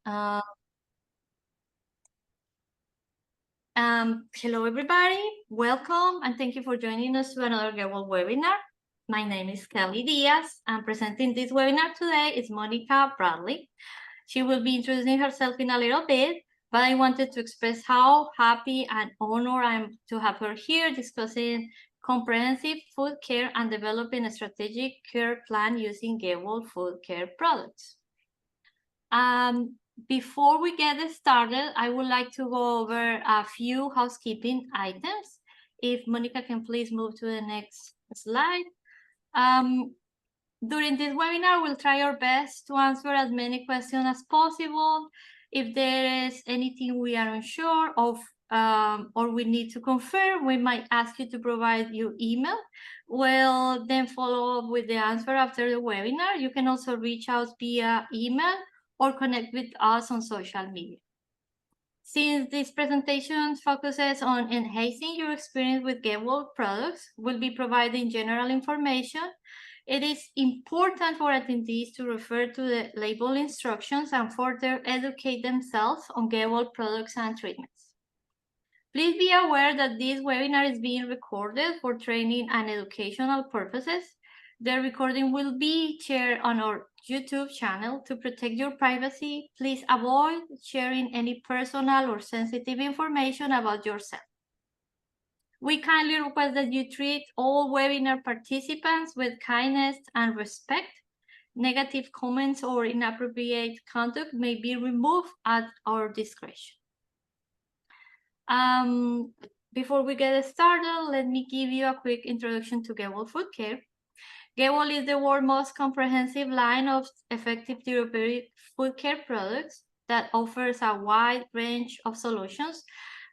Uh, Hello, everybody. Welcome, and thank you for joining us to another GEHWOL webinar. My name is Kelly Diaz, and presenting this webinar today is Monica Bradley. She will be introducing herself in a little bit, but I wanted to express how happy and honored I am to have her here discussing comprehensive foot care and developing a strategic care plan using GEHWOL Foot Care products. Before we get started, I would like to go over a few housekeeping items. If Monica can please move to the next slide. During this webinar, we'll try our best to answer as many questions as possible. If there is anything we are unsure of or we need to confirm, we might ask you to provide your email. We'll then follow up with the answer after the webinar. You can also reach out via email or connect with us on social media. Since this presentation focuses on enhancing your experience with GEHWOL products, we'll be providing general information. It is important for attendees to refer to the label instructions and further educate themselves on GEHWOL products and treatments. Please be aware that this webinar is being recorded for training and educational purposes. The recording will be shared on our YouTube channel. To protect your privacy, please avoid sharing any personal or sensitive information about yourself. We kindly request that you treat all webinar participants with kindness and respect. Negative comments or inappropriate conduct may be removed at our discretion. Before we get started, let me give you a quick introduction to GEHWOL Foot Care. GEHWOL is the world's most comprehensive line of effective therapeutic foot care products that offers a wide range of solutions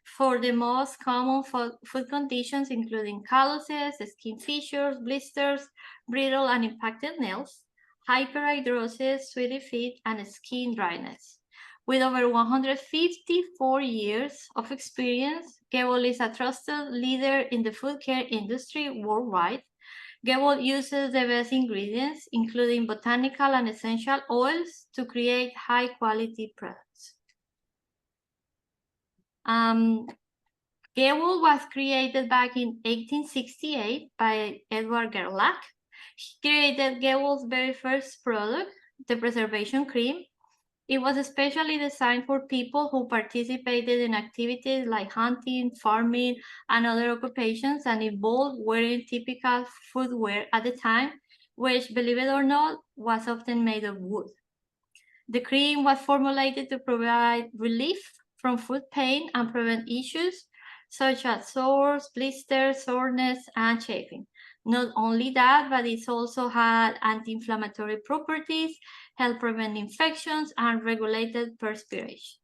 for the most common foot conditions, including calluses, skin fissures, blisters, brittle and impacted nails, hyperhidrosis, sweaty feet, and skin dryness. With over 154 years of experience, GEHWOL is a trusted leader in the foot care industry worldwide. GEHWOL uses the best ingredients, including botanical and essential oils, to create high-quality products. GEHWOL was created back in 1868 by Edward Gerlach. He created GEHWOL's very first product, the preservation cream. It was especially designed for people who participated in activities like hunting, farming, and other occupations and involved wearing typical footwear at the time, which, believe it or not, was often made of wood. The cream was formulated to provide relief from foot pain and prevent issues such as sores, blisters, soreness, and chafing. Not only that, but it also had anti-inflammatory properties, helped prevent infections, and regulated perspiration.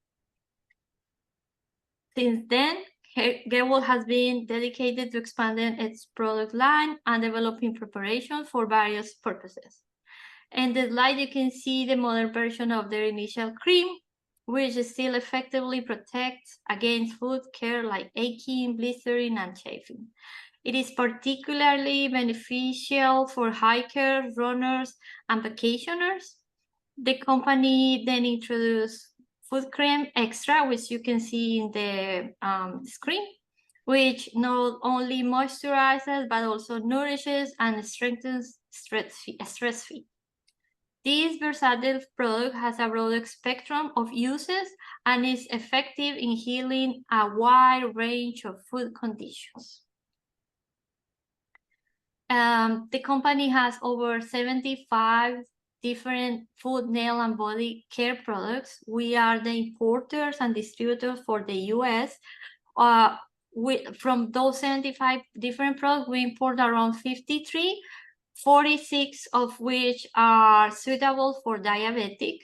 Since then, GEHWOL has been dedicated to expanding its product line and developing preparations for various purposes. In the slide, you can see the modern version of their initial cream, which still effectively protects against foot care like aching, blistering, and chafing. It is particularly beneficial for hikers, runners, and vacationers. The company then introduced Foot Cream Extra, which you can see in the screen, which not only moisturizes, but also nourishes and strengthens stress feet. This versatile product has a broad spectrum of uses and is effective in healing a wide range of foot conditions. The company has over 75 different foot, nail, and body care products. We are the importers and distributors for the US. From those 75 different products, we import around 53, 46 of which are suitable for diabetic.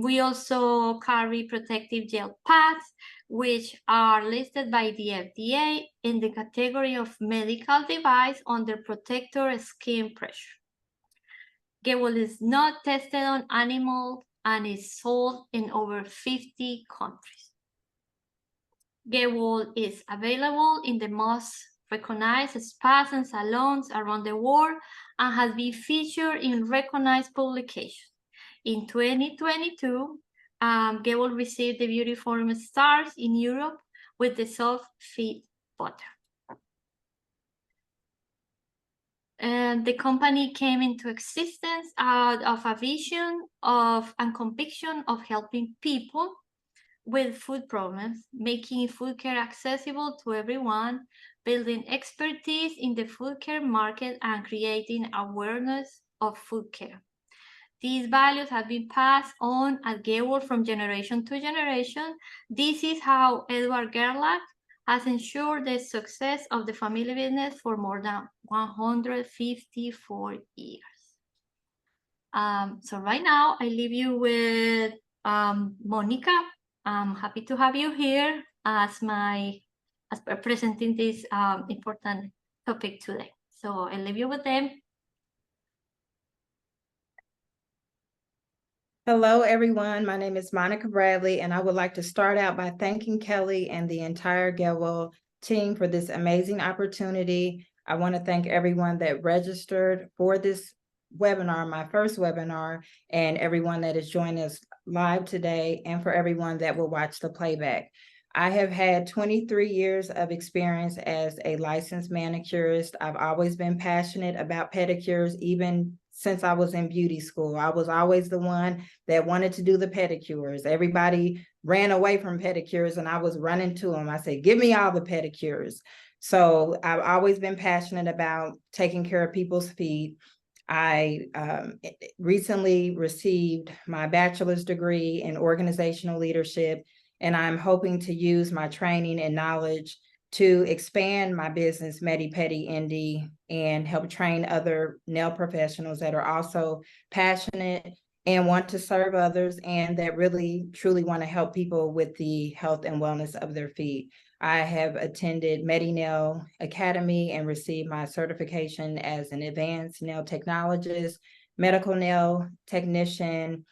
We also carry protective gel pads, which are listed by the FDA in the category of medical device under protector skin pressure. GEHWOL is not tested on animals and is sold in over 50 countries. GEHWOL is available in the most recognized spas and salons around the world and has been featured in recognized publications. In 2022, GEHWOL received the Beauty Forum Stars in Europe with the Soft Fit Butter. And the company came into existence out of a vision of and conviction of helping people with food problems, making food care accessible to everyone, building expertise in the food care market, and creating awareness of food care. These values have been passed on at GEHWOL from generation to generation. This is how Edward Gerlach has ensured the success of the family business for more than 154 years. So right now, I leave you with Monica. I'm happy to have you here as presenting this important topic today. So I leave you with them. Hello, everyone. My name is Monica Bradley, and I would like to start out by thanking Kelly and the entire GEHWOL team for this amazing opportunity. I want to thank everyone that registered for this webinar, my first webinar, and everyone that is joining us live today, and for everyone that will watch the playback. I have had 23 years of experience as a licensed manicurist. I've always been passionate about pedicures, even since I was in beauty school. I was always the one that wanted to do the pedicures. Everybody ran away from pedicures and I was running to them. I said, give me all the pedicures. So I've always been passionate about taking care of people's feet. I recently received my bachelor's degree in organizational leadership, and I'm hoping to use my training and knowledge to expand my business, Medi Pedi Indie, and help train other nail professionals that are also passionate and want to serve others, and that really truly want to help people with the health and wellness of their feet. I have attended MediNail Academy and received my certification as an advanced nail technologist, medical nail technician,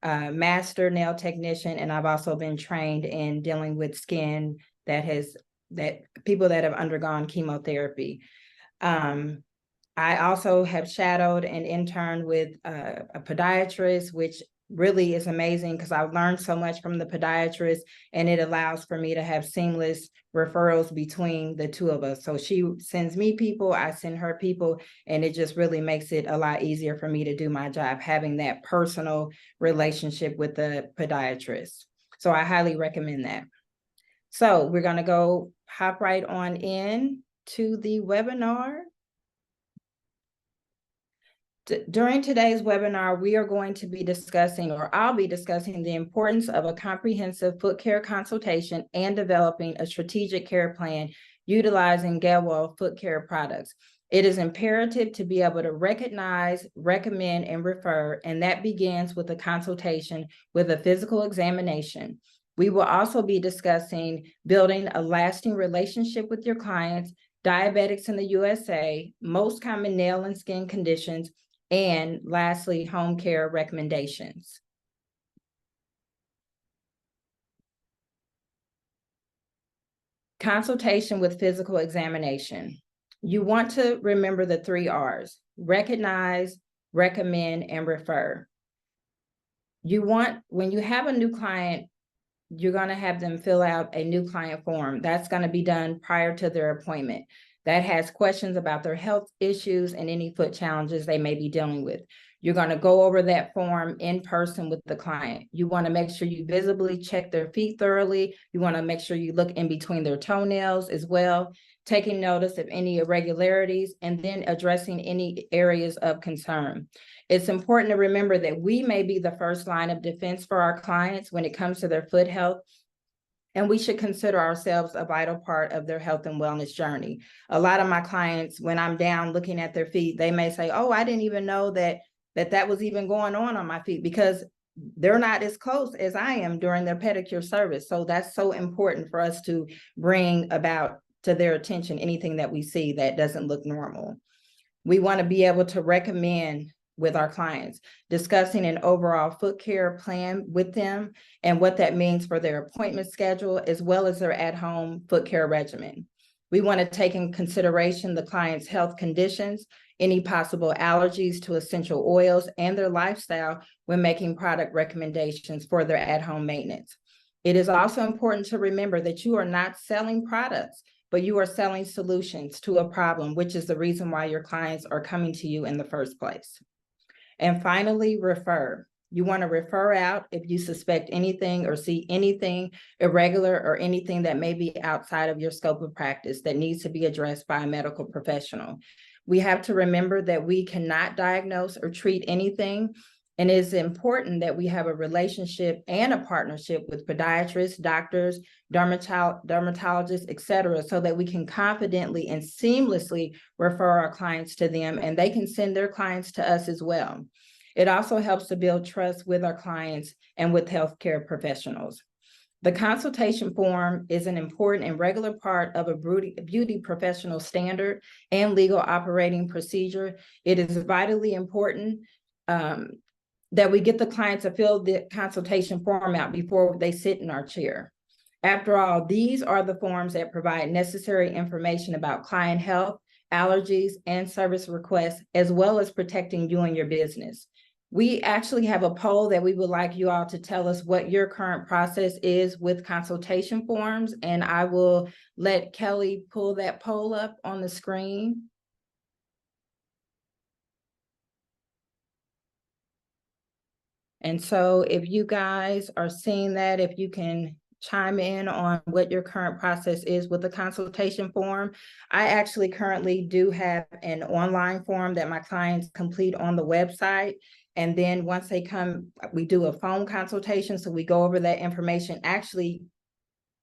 master nail technician, and I've also been trained in dealing with skin that people that have undergone chemotherapy. I also have shadowed and interned with a podiatrist, which really is amazing because I've learned so much from the podiatrist, and it allows for me to have seamless referrals between the two of us. So she sends me people, I send her people, and it just really makes it a lot easier for me to do my job, having that personal relationship with the podiatrist. So I highly recommend that. So we're going to hop right on in to the webinar. During today's webinar, we are going to be discussing, or I'll be discussing, the importance of a comprehensive foot care consultation and developing a strategic care plan utilizing GEHWOL Foot Care products. It is imperative to be able to recognize, recommend, and refer, and that begins with a consultation with a physical examination. We will also be discussing building a lasting relationship with your clients, diabetics in the USA, most common nail and skin conditions, and lastly, home care recommendations. Consultation with physical examination. You want to remember the 3 R's: recognize, recommend, and refer. When you have a new client, you're going to have them fill out a new client form. That's going to be done prior to their appointment. That has questions about their health issues and any foot challenges they may be dealing with. You're going to go over that form in person with the client. You want to make sure you visibly check their feet thoroughly. You want to make sure you look in between their toenails as well, taking notice of any irregularities, and then addressing any areas of concern. It's important to remember that we may be the first line of defense for our clients when it comes to their foot health, and we should consider ourselves a vital part of their health and wellness journey. A lot of my clients, when I'm down looking at their feet, they may say, oh, I didn't even know that was even going on my feet, because they're not as close as I am during their pedicure service. So that's so important for us to bring about to their attention anything that we see that doesn't look normal. We want to be able to recommend with our clients, discussing an overall foot care plan with them and what that means for their appointment schedule, as well as their at-home foot care regimen. We want to take in consideration the client's health conditions, any possible allergies to essential oils, and their lifestyle when making product recommendations for their at-home maintenance. It is also important to remember that you are not selling products, but you are selling solutions to a problem, which is the reason why your clients are coming to you in the first place. And finally, refer. You want to refer out if you suspect anything or see anything irregular or anything that may be outside of your scope of practice that needs to be addressed by a medical professional. We have to remember that we cannot diagnose or treat anything, and it is important that we have a relationship and a partnership with podiatrists, doctors, dermatologists, etc., so that we can confidently and seamlessly refer our clients to them, and they can send their clients to us as well. It also helps to build trust with our clients and with healthcare professionals. The consultation form is an important and regular part of a beauty professional standard and legal operating procedure. It is vitally important that we get the client to fill the consultation form out before they sit in our chair. After all, these are the forms that provide necessary information about client health, allergies, and service requests, as well as protecting you and your business. We actually have a poll that we would like you all to tell us what your current process is with consultation forms, and I will let Kelly pull that poll up on the screen. And so if you guys are seeing that, if you can chime in on what your current process is with the consultation form. I actually currently do have an online form that my clients complete on the website. And then once they come, we do a phone consultation. So we go over that information actually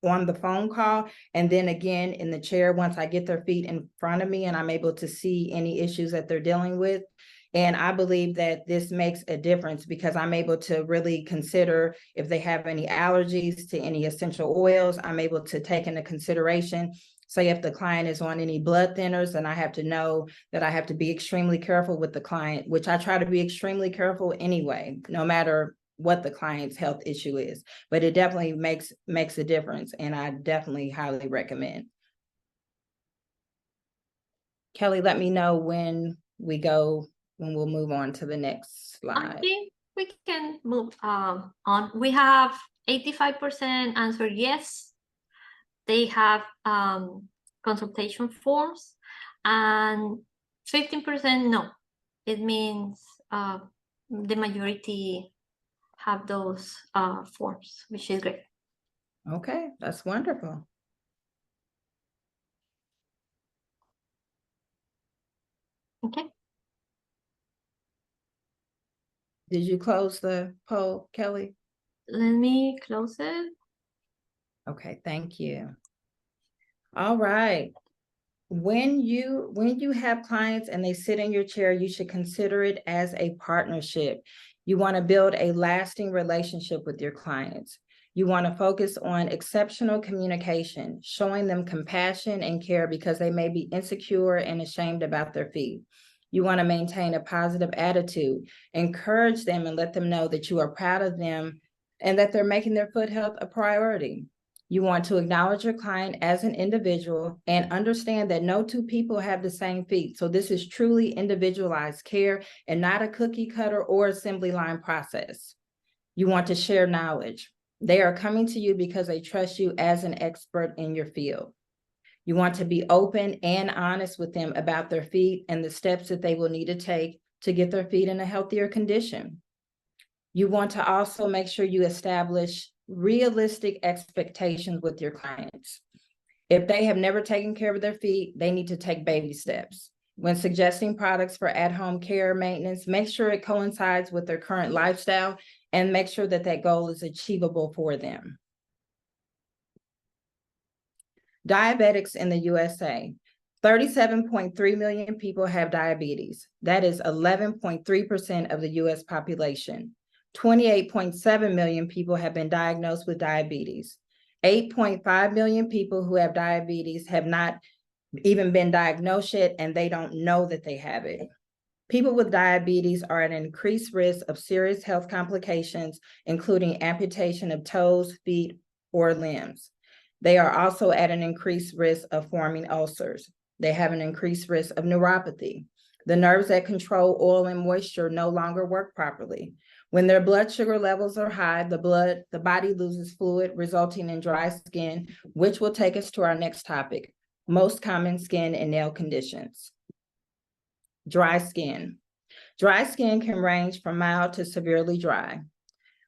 on the phone call, and then again in the chair once I get their feet in front of me and I'm able to see any issues that they're dealing with. And I believe that this makes a difference because I'm able to really consider if they have any allergies to any essential oils. I'm able to take into consideration, say if the client is on any blood thinners, then I have to know that I have to be extremely careful with the client, which I try to be extremely careful anyway, no matter what the client's health issue is. But it definitely makes a difference, and I definitely highly recommend. Kelly, let me know when we'll move on to the next slide. I think we can move on. We have 85% answer yes. They have consultation forms, and 15% no. It means the majority have those forms, which is great. Okay, that's wonderful. Okay. Did you close the poll, Kelly? Let me close it. Okay, thank you. All right. When you have clients and they sit in your chair, you should consider it as a partnership. You want to build a lasting relationship with your clients. You want to focus on exceptional communication, showing them compassion and care because they may be insecure and ashamed about their feet. You want to maintain a positive attitude, encourage them and let them know that you are proud of them and that they're making their foot health a priority. You want to acknowledge your client as an individual and understand that no two people have the same feet. So this is truly individualized care and not a cookie cutter or assembly line process. You want to share knowledge. They are coming to you because they trust you as an expert in your field. You want to be open and honest with them about their feet and the steps that they will need to take to get their feet in a healthier condition. You want to also make sure you establish realistic expectations with your clients. If they have never taken care of their feet, they need to take baby steps. When suggesting products for at-home care maintenance, make sure it coincides with their current lifestyle and make sure that that goal is achievable for them. Diabetics in the USA. 37.3 million people have diabetes. That is 11.3% of the US population. 28.7 million people have been diagnosed with diabetes. 8.5 million people who have diabetes have not even been diagnosed yet, and they don't know that they have it. People with diabetes are at an increased risk of serious health complications, including amputation of toes, feet, or limbs. They are also at an increased risk of forming ulcers. They have an increased risk of neuropathy. The nerves that control oil and moisture no longer work properly. When their blood sugar levels are high, the body loses fluid, resulting in dry skin, which will take us to our next topic, most common skin and nail conditions. Dry skin. Dry skin can range from mild to severely dry.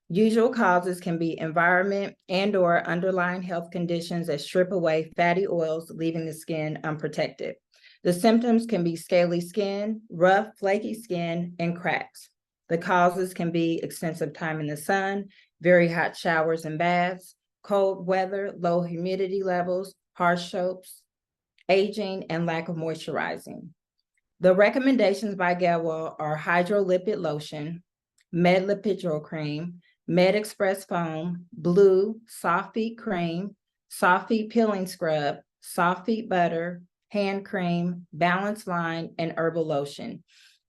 Usual causes can be environment and/or underlying health conditions that strip away fatty oils, leaving the skin unprotected. The symptoms can be scaly skin, rough, flaky skin, and cracks. The causes can be extensive time in the sun, very hot showers and baths, cold weather, low humidity levels, harsh soaps, aging, and lack of moisturizing. The recommendations by GEHWOL are hydrolipid lotion, Med-Lipidral cream, Med Express foam, blue, soft feet cream, soft feet peeling scrub, soft feet butter, hand cream, balance line, and herbal lotion.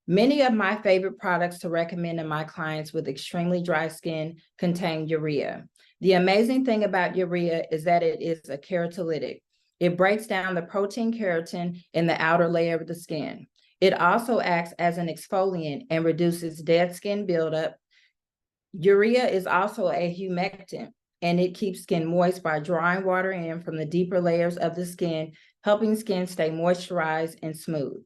Many of my favorite products to recommend to my clients with extremely dry skin contain urea. The amazing thing about urea is that it is a keratolytic. It breaks down the protein keratin in the outer layer of the skin. It also acts as an exfoliant and reduces dead skin buildup. Urea is also a humectant, and it keeps skin moist by drawing water in from the deeper layers of the skin, helping skin stay moisturized and smooth.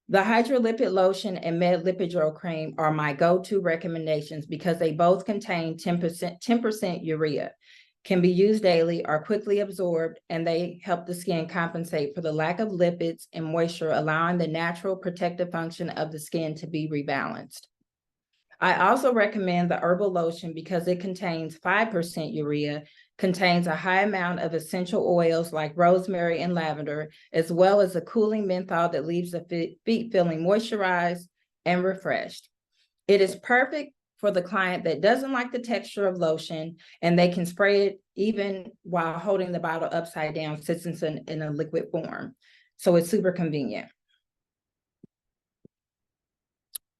The hydrolipid lotion and Med-Lipidral cream are my go-to recommendations because they both contain 10% urea, can be used daily, are quickly absorbed, and they help the skin compensate for the lack of lipids and moisture, allowing the natural protective function of the skin to be rebalanced. I also recommend the herbal lotion because it contains 5% urea, contains a high amount of essential oils like rosemary and lavender, as well as a cooling menthol that leaves the feet feeling moisturized and refreshed. It is perfect for the client that doesn't like the texture of lotion, and they can spray it even while holding the bottle upside down since it's in a liquid form. So it's super convenient.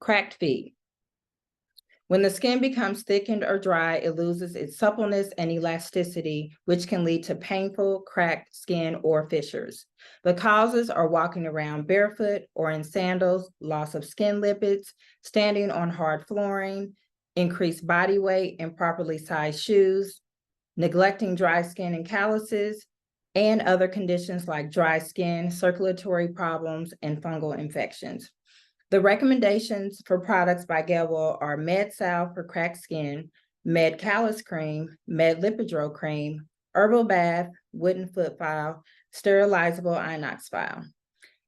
Cracked feet. When the skin becomes thickened or dry, it loses its suppleness and elasticity, which can lead to painful, cracked skin or fissures. The causes are walking around barefoot or in sandals, loss of skin lipids, standing on hard flooring, increased body weight, improperly sized shoes, neglecting dry skin and calluses, and other conditions like dry skin, circulatory problems, and fungal infections. The recommendations for products by GEHWOL are Med Salve for cracked skin, Med Callus cream, Med-Lipidral cream, herbal bath, wooden foot file, sterilizable inox file.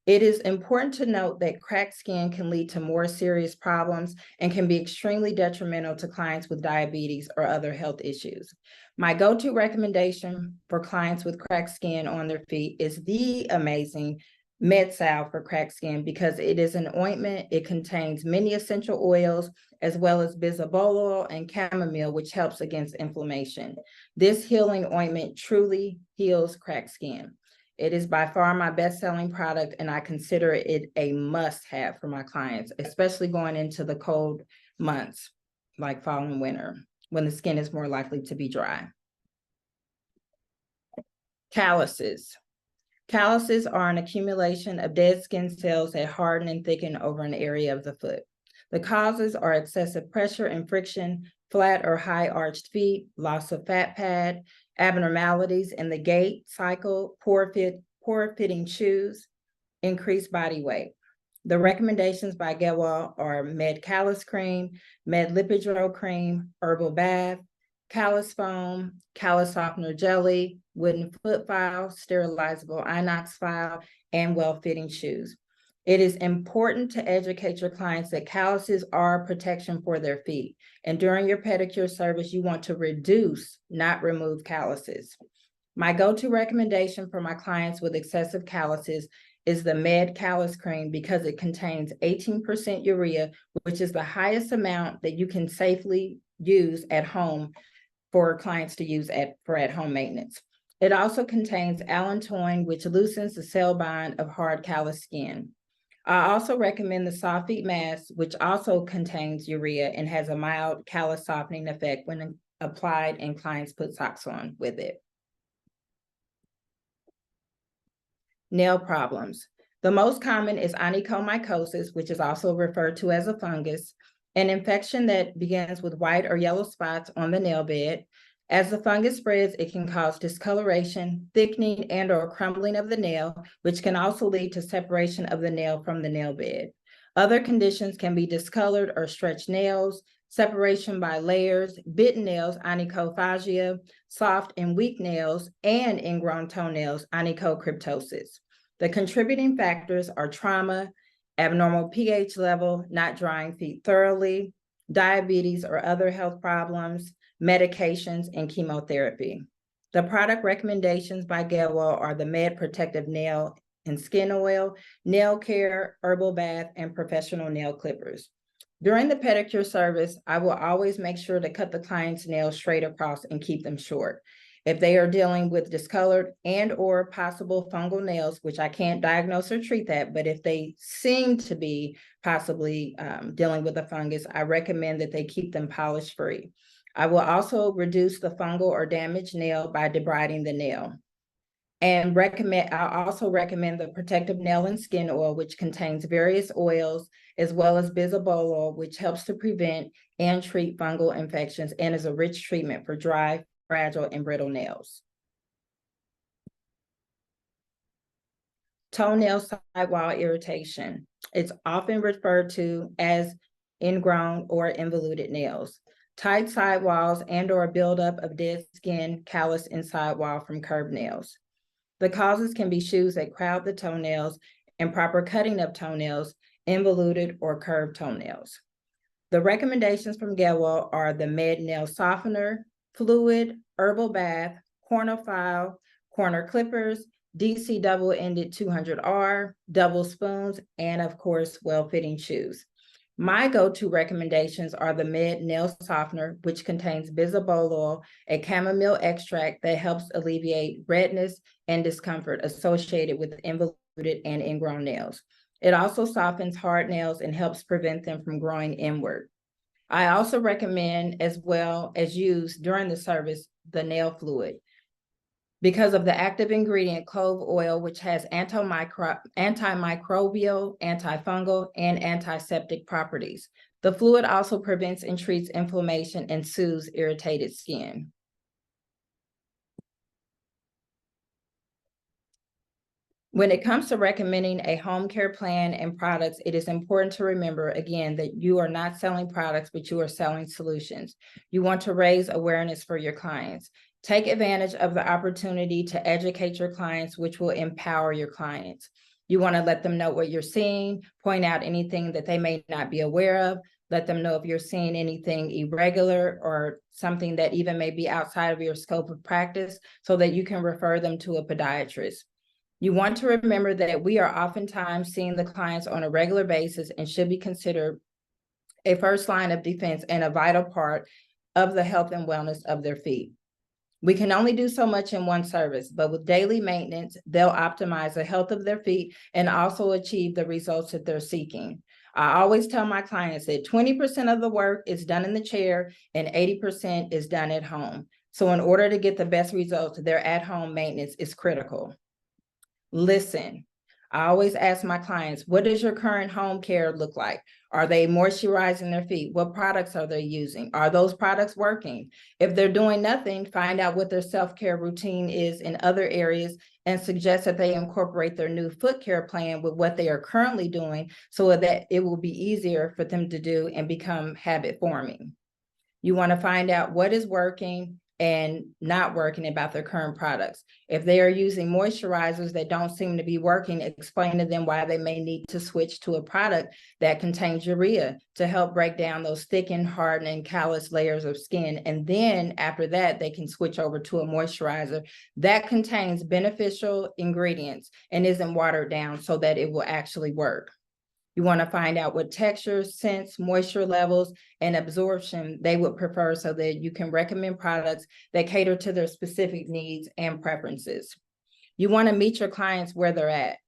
It is important to note that cracked skin can lead to more serious problems and can be extremely detrimental to clients with diabetes or other health issues. My go-to recommendation for clients with cracked skin on their feet is the amazing Med Salve for cracked skin because it is an ointment. It contains many essential oils as well as bisabolol and chamomile, which helps against inflammation. This healing ointment truly heals cracked skin. It is by far my best-selling product, and I consider it a must-have for my clients, especially going into the cold months like fall and winter, when the skin is more likely to be dry. Calluses. Calluses are an accumulation of dead skin cells that harden and thicken over an area of the foot. The causes are excessive pressure and friction, flat or high arched feet, loss of fat pad, abnormalities in the gait cycle, poor fitting shoes, increased body weight. The recommendations by GEHWOL are Med Callus cream, Med-Lipidral cream, herbal bath, callus foam, callus softener jelly, wooden foot file, sterilizable inox file, and well-fitting shoes. It is important to educate your clients that calluses are protection for their feet. And during your pedicure service, you want to reduce, not remove calluses. My go-to recommendation for my clients with excessive calluses is the Med Callus cream because it contains 18% urea, which is the highest amount that you can safely use at home for clients to use for at-home maintenance. It also contains allantoin, which loosens the cell bind of hard callus skin. I also recommend the soft feet mask, which also contains urea and has a mild callus softening effect when applied and clients put socks on with it. Nail problems. The most common is onychomycosis, which is also referred to as a fungus, an infection that begins with white or yellow spots on the nail bed. As the fungus spreads, it can cause discoloration, thickening, and/or crumbling of the nail, which can also lead to separation of the nail from the nail bed. Other conditions can be discolored or stretched nails, separation by layers, bitten nails, onychophagia, soft and weak nails, and ingrown toenails, onychocryptosis. The contributing factors are trauma, abnormal pH level, not drying feet thoroughly, diabetes or other health problems, medications, and chemotherapy. The product recommendations by GEHWOL are the Med Protective Nail and Skin Oil, Nail Care, Herbal Bath, and Professional Nail Clippers. During the pedicure service, I will always make sure to cut the client's nails straight across and keep them short. If they are dealing with discolored and/or possible fungal nails, which I can't diagnose or treat that, but if they seem to be possibly dealing with a fungus, I recommend that they keep them polish free. I will also reduce the fungal or damaged nail by debriding the nail. And I also recommend the protective nail and skin oil, which contains various oils, as well as bisabolol, which helps to prevent and treat fungal infections and is a rich treatment for dry, fragile, and brittle nails. Toenail sidewall irritation. It's often referred to as ingrown or involuted nails. Tight sidewalls and/or buildup of dead skin, callus, and sidewall from curved nails. The causes can be shoes that crowd the toenails, improper cutting of toenails, involuted or curved toenails. The recommendations from GEHWOL are the Med Nail Softener, Fluid, Herbal Bath, Corner File, Corner Clippers, DC Double-Ended 200R, Double Spoons, and of course, well-fitting shoes. My go-to recommendations are the Med Nail Softener, which contains bisabolol, a chamomile extract that helps alleviate redness and discomfort associated with involuted and ingrown nails. It also softens hard nails and helps prevent them from growing inward. I also recommend, as well as use during the service, the nail fluid, because of the active ingredient clove oil, which has antimicrobial, antifungal, and antiseptic properties. The fluid also prevents and treats inflammation and soothes irritated skin. When it comes to recommending a home care plan and products, it is important to remember, again, that you are not selling products, but you are selling solutions. You want to raise awareness for your clients. Take advantage of the opportunity to educate your clients, which will empower your clients. You want to let them know what you're seeing, point out anything that they may not be aware of, let them know if you're seeing anything irregular or something that even may be outside of your scope of practice, so that you can refer them to a podiatrist. You want to remember that we are oftentimes seeing the clients on a regular basis and should be considered a first line of defense and a vital part of the health and wellness of their feet. We can only do so much in one service, but with daily maintenance, they'll optimize the health of their feet and also achieve the results that they're seeking. I always tell my clients that 20% of the work is done in the chair and 80% is done at home. So in order to get the best results, their at-home maintenance is critical. Listen, I always ask my clients, what does your current home care look like? Are they moisturizing their feet? What products are they using? Are those products working? If they're doing nothing, find out what their self-care routine is in other areas and suggest that they incorporate their new foot care plan with what they are currently doing, so that it will be easier for them to do and become habit forming. You want to find out what is working and not working about their current products. If they are using moisturizers that don't seem to be working, explain to them why they may need to switch to a product that contains urea to help break down those thickened, hardened, callous layers of skin. And then after that, they can switch over to a moisturizer that contains beneficial ingredients and isn't watered down, so that it will actually work. You want to find out what texture, scents, moisture levels, and absorption they would prefer, so that you can recommend products that cater to their specific needs and preferences. You want to meet your clients where they're at.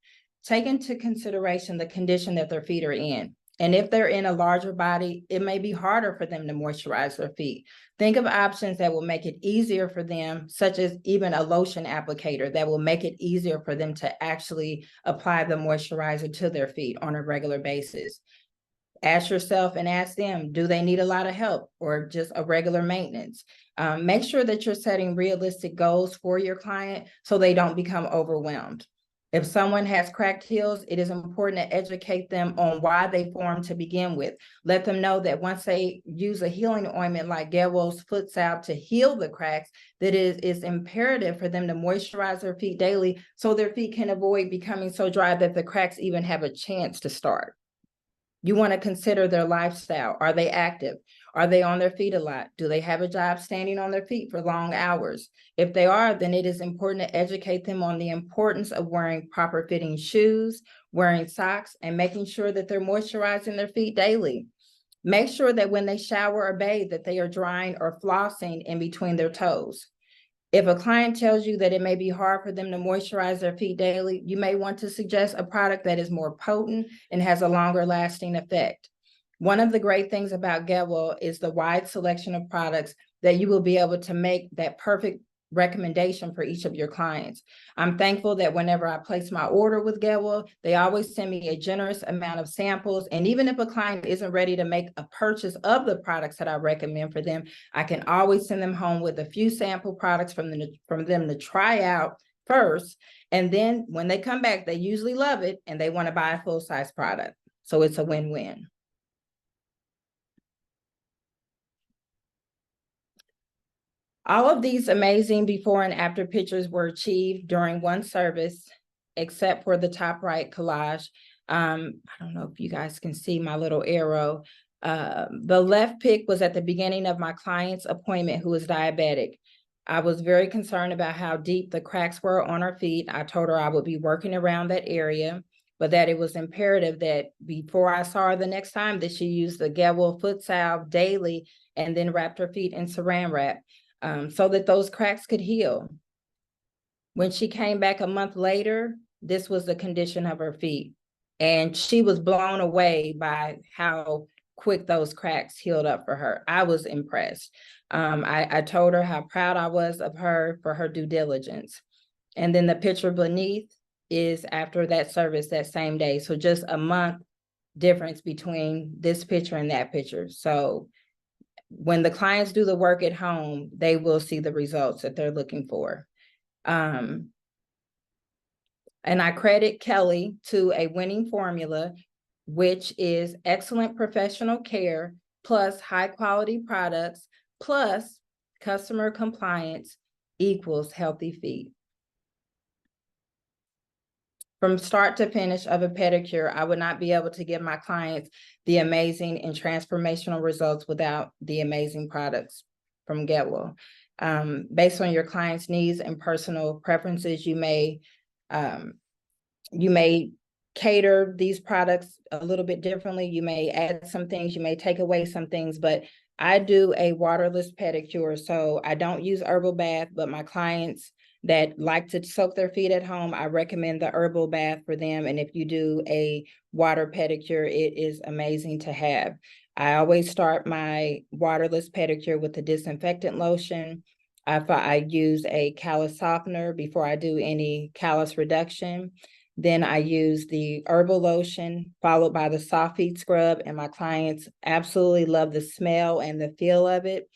take into consideration the condition that their feet are in. And if they're in a larger body, it may be harder for them to moisturize their feet. Think of options that will make it easier for them, such as even a lotion applicator that will make it easier for them to actually apply the moisturizer to their feet on a regular basis. Ask yourself and ask them, do they need a lot of help or just a regular maintenance? Make sure that you're setting realistic goals for your client so they don't become overwhelmed. If someone has cracked heels, it is important to educate them on why they formed to begin with. Let them know that once they use a healing ointment like GEHWOL's Foot Salve to heal the cracks, that it is imperative for them to moisturize their feet daily so their feet can avoid becoming so dry that the cracks even have a chance to start. You want to consider their lifestyle. Are they active? Are they on their feet a lot? Do they have a job standing on their feet for long hours? If they are, then it is important to educate them on the importance of wearing proper fitting shoes, wearing socks, and making sure that they're moisturizing their feet daily. Make sure that when they shower or bathe, that they are drying or flossing in between their toes. If a client tells you that it may be hard for them to moisturize their feet daily, you may want to suggest a product that is more potent and has a longer lasting effect. One of the great things about GEHWOL is the wide selection of products that you will be able to make that perfect recommendation for each of your clients. I'm thankful that whenever I place my order with GEHWOL, they always send me a generous amount of samples. And even if a client isn't ready to make a purchase of the products that I recommend for them, I can always send them home with a few sample products from them to try out first. And then when they come back, they usually love it and they want to buy a full-size product. So it's a win-win. All of these amazing before and after pictures were achieved during one service, except for the top right collage. I don't know if you guys can see my little arrow. The left pic was at the beginning of my client's appointment who was diabetic. I was very concerned about how deep the cracks were on her feet. I told her I would be working around that area, but that it was imperative that before I saw her the next time that she used the GEHWOL Foot Salve daily and then wrapped her feet in saran wrap. So that those cracks could heal. When she came back a month later, this was the condition of her feet. And she was blown away by how quick those cracks healed up for her. I was impressed. I told her how proud I was of her for her due diligence. And then the picture beneath is after that service that same day. So just a month difference between this picture and that picture. So when the clients do the work at home, they will see the results that they're looking for. And I credit Kelly to a winning formula, which is excellent professional care, plus high quality products, plus customer compliance equals healthy feet. From start to finish of a pedicure, I would not be able to give my clients the amazing and transformational results without the amazing products from GEHWOL. Based on your client's needs and personal preferences, you may cater these products a little bit differently. You may add some things, you may take away some things, but I do a waterless pedicure, so I don't use herbal bath, but my clients that like to soak their feet at home, I recommend the herbal bath for them. And if you do a water pedicure, it is amazing to have. I always start my waterless pedicure with the disinfectant lotion. I use a callus softener before I do any callus reduction. Then I use the herbal lotion followed by the soft feet scrub, and my clients absolutely love the smell and the feel of it.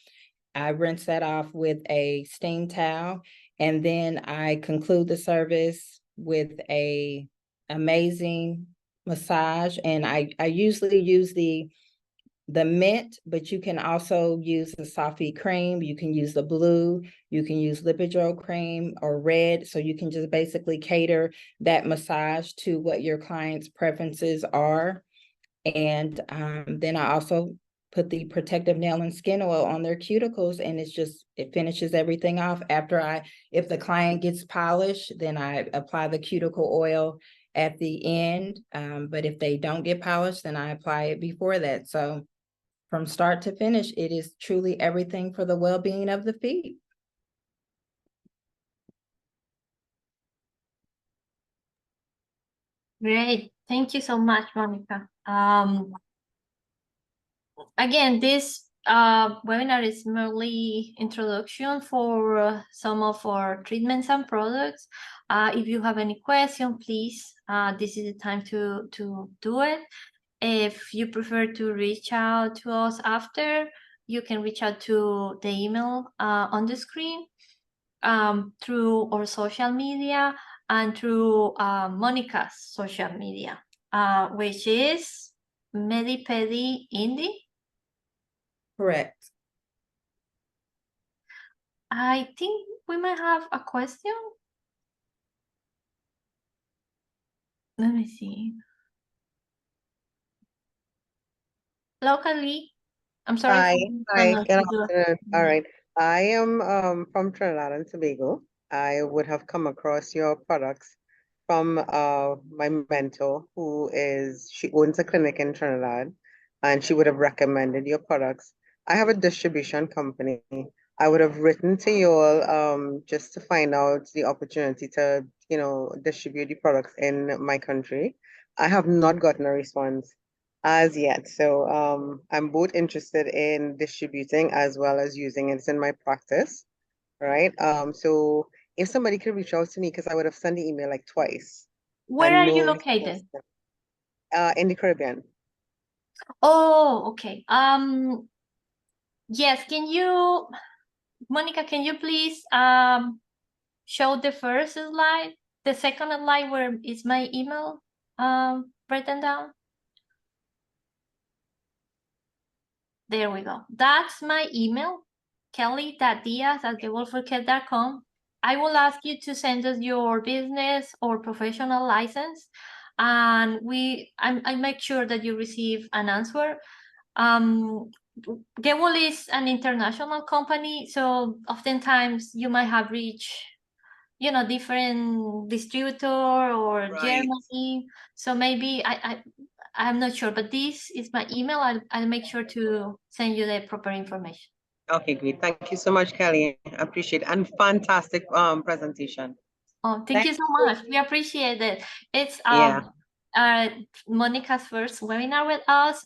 I rinse that off with a steam towel, and then I conclude the service with a amazing massage. And I usually use the mint, but you can also use the soft feet cream. You can use the blue, you can use Lipidrol cream or red. So you can just basically cater that massage to what your client's preferences are. And then I also put the protective nail and skin oil on their cuticles, and it finishes everything off. If the client gets polished, then I apply the cuticle oil at the end. But if they don't get polished, then I apply it before that. So from start to finish, it is truly everything for the well-being of the feet. Great. Thank you so much, Monica. Again, this webinar is merely introduction for some of our treatments and products. If you have any question, please, this is the time to do it. If you prefer to reach out to us after, you can reach out to the email on the screen, through our social media and through Monica's social media, which is Medipedi Indie. Correct. I think we might have a question. Let me see. Locally, I'm sorry Hi, for hi, not good to do afternoon. All it. right. I am from Trinidad and Tobago. I would have come across your products from my mentor she owns a clinic in Trinidad, and she would have recommended your products. I have a distribution company. I would have written to you all just to find out the opportunity to, distribute the products in my country. I have not gotten a response as yet. So I'm both interested in distributing as well as using it in my practice, right? So if somebody could reach out to me, because I would have sent the email like twice Where and are you no response. located? In the Caribbean. Oh, okay. Yes, Monica, can you please show the first slide, the second slide where is my email written down? There we go. That's my email, kelly.diaz@GEHWOL I will ask you to send us your business or professional license, and I make sure that you receive an answer. GEHWOL is an international company, so oftentimes you might have reached, different distributor or Right. Germany. So maybe I'm not sure, but this is my email. I'll make sure to send you the proper information. Okay, great. Thank you so much, Kelly. I appreciate it. And fantastic presentation. Oh, thank you so much. We appreciate it. It's Yeah. Monica's first webinar with us.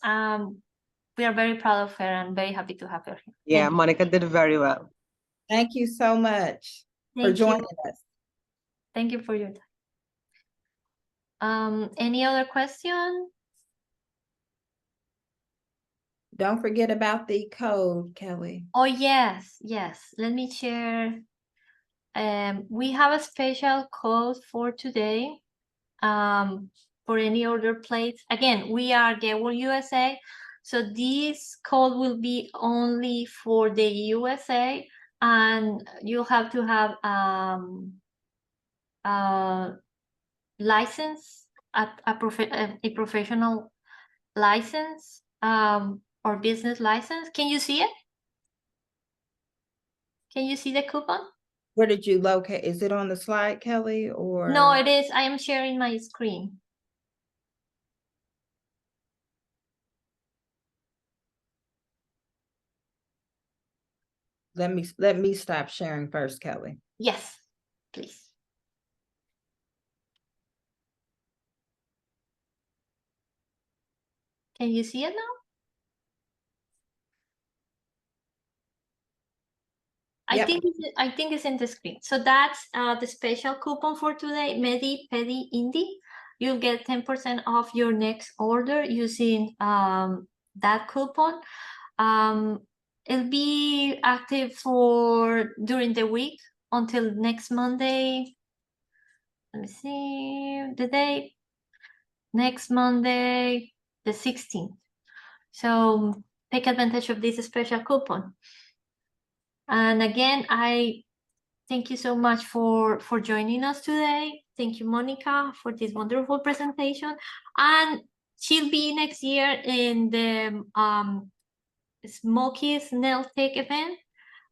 We are very proud of her and very happy to have her here. Yeah, Monica did very well. Thank you so much for Thank joining you. us. Thank you for your time. Any other question? Don't forget about the code, Kelly. Oh, yes. Let me share. We have a special code for today. For any order placed. Again, we are GEHWOL USA. So this code will be only for the USA, and you have to have license, a professional license, or business license. Can you see it? Can you see the coupon? Where did you locate? Is it on the slide, Kelly, or? No, it is. I am sharing my screen. Let me stop sharing first, Kelly. Yes, please. Can you see it now? Yep. I think it's in the screen. So that's the special coupon for today, Medipedi Indie. You'll get 10% off your next order using that coupon. It'll be active for during the week until next Monday. Let me see the date. Next Monday, the 16th. So take advantage of this special coupon. And again, I thank you so much for joining us today. Thank you, Monica, for this wonderful presentation. And she'll be next year in the Smoky's Nail Tech event,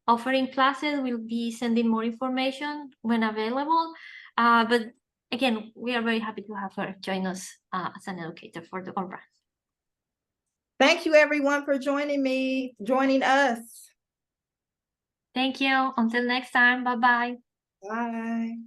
offering classes. We'll be sending more information when available. But again, we are very happy to have her join us as an educator for the brand. Thank you, everyone, for joining us. Thank you. Until next time. Bye-bye. Bye.